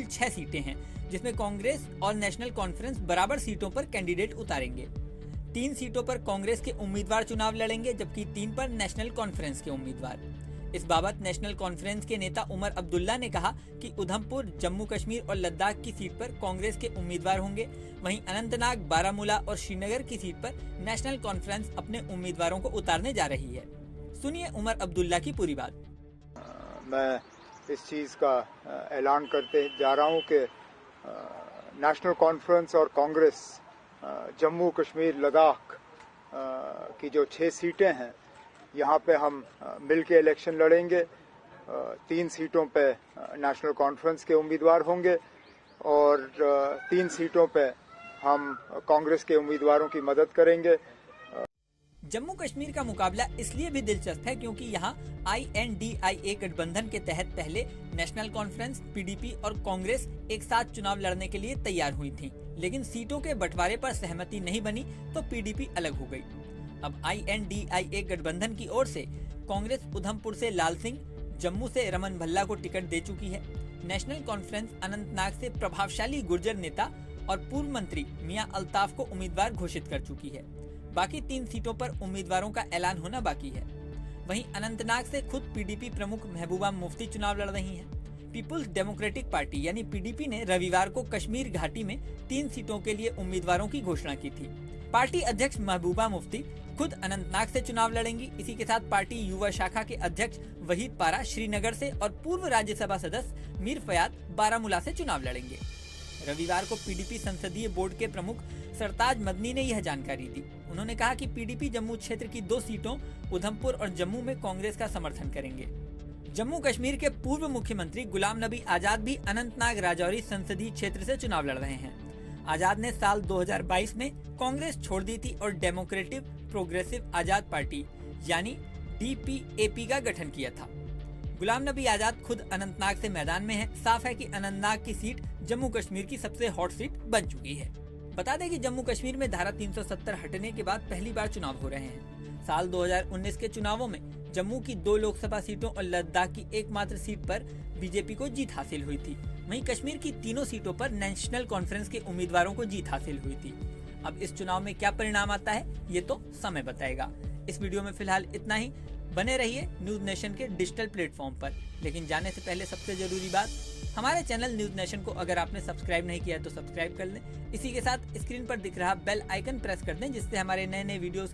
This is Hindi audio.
6 सीटें हैं, जिसमें कांग्रेस और नेशनल कॉन्फ्रेंस बराबर सीटों पर कैंडिडेट उतारेंगे। 3 सीटों पर कांग्रेस के उम्मीदवार चुनाव लड़ेंगे, जबकि 3 पर नेशनल कॉन्फ्रेंस के उम्मीदवार। इस बाबत नेशनल कॉन्फ्रेंस के नेता उमर अब्दुल्ला ने कहा कि उधमपुर, जम्मू कश्मीर और लद्दाख की सीट पर कांग्रेस के उम्मीदवार होंगे, वहीं अनंतनाग, बारामूला और श्रीनगर की सीट पर नेशनल कॉन्फ्रेंस अपने उम्मीदवारों को उतारने जा रही है। सुनिए उमर अब्दुल्ला की पूरी बात। मैं इस चीज़ का ऐलान करते जा रहा हूं कि नेशनल कॉन्फ्रेंस और कांग्रेस जम्मू कश्मीर लद्दाख की जो 6 सीटें हैं, यहाँ पे हम मिल के इलेक्शन लड़ेंगे। 3 सीटों पे नेशनल कॉन्फ्रेंस के उम्मीदवार होंगे और 3 सीटों पे हम कांग्रेस के उम्मीदवारों की मदद करेंगे। जम्मू कश्मीर का मुकाबला इसलिए भी दिलचस्प है क्योंकि यहाँ INDIA गठबंधन के तहत पहले नेशनल कॉन्फ्रेंस, PDP और कांग्रेस एक साथ चुनाव लड़ने के लिए तैयार हुई थीं, लेकिन सीटों के बंटवारे पर सहमति नहीं बनी तो PDP अलग हो गई। अब INDIA गठबंधन की ओर से कांग्रेस उधमपुर से लाल सिंह, जम्मू से रमन भल्ला को टिकट दे चुकी है। नेशनल कॉन्फ्रेंस अनंतनाग से प्रभावशाली गुर्जर नेता और पूर्व मंत्री मियां अल्ताफ को उम्मीदवार घोषित कर चुकी है। बाकी 3 सीटों पर उम्मीदवारों का ऐलान होना बाकी है। वहीं अनंतनाग से खुद PDP प्रमुख महबूबा मुफ्ती चुनाव लड़ रही हैं। पीपुल्स डेमोक्रेटिक पार्टी यानी PDP ने रविवार को कश्मीर घाटी में 3 सीटों के लिए उम्मीदवारों की घोषणा की थी। पार्टी अध्यक्ष महबूबा मुफ्ती खुद अनंतनाग से चुनाव लड़ेंगी। इसी के साथ पार्टी युवा शाखा के अध्यक्ष वहीद पारा श्रीनगर से और पूर्व राज्यसभा सदस्य मीर फयाद बारामूला से चुनाव लड़ेंगे। रविवार को PDP संसदीय बोर्ड के प्रमुख सरताज मदनी ने यह जानकारी दी। उन्होंने कहा कि PDP जम्मू क्षेत्र की 2 सीटों उधमपुर और जम्मू में कांग्रेस का समर्थन करेंगे। जम्मू कश्मीर के पूर्व मुख्यमंत्री गुलाम नबी आजाद भी अनंतनाग राजौरी संसदीय क्षेत्र से चुनाव लड़ रहे हैं। आजाद ने साल 2022 में कांग्रेस छोड़ दी थी और डेमोक्रेटिक प्रोग्रेसिव आजाद पार्टी यानी DPAP का गठन किया था। गुलाम नबी आजाद खुद अनंतनाग से मैदान में है। साफ है कि अनंतनाग की सीट जम्मू कश्मीर की सबसे हॉट सीट बन चुकी है। बता दें कि जम्मू कश्मीर में धारा 370 हटने के बाद पहली बार चुनाव हो रहे हैं। साल 2019 के चुनावों में जम्मू की 2 लोकसभा सीटों और लद्दाख की एकमात्र सीट पर बीजेपी को जीत हासिल हुई थी। वहीं कश्मीर की तीनों सीटों पर नेशनल कॉन्फ्रेंस के उम्मीदवारों को जीत हासिल हुई थी। अब इस चुनाव में क्या परिणाम आता है ये तो समय बताएगा। इस वीडियो में फिलहाल इतना ही। बने रहिए न्यूज नेशन के डिजिटल प्लेटफॉर्म पर। लेकिन जाने से पहले सबसे जरूरी बात, हमारे चैनल न्यूज नेशन को अगर आपने सब्सक्राइब नहीं किया है तो सब्सक्राइब कर लें। इसी के साथ स्क्रीन पर दिख रहा बेल आइकन प्रेस कर दें, जिससे हमारे नए वीडियोस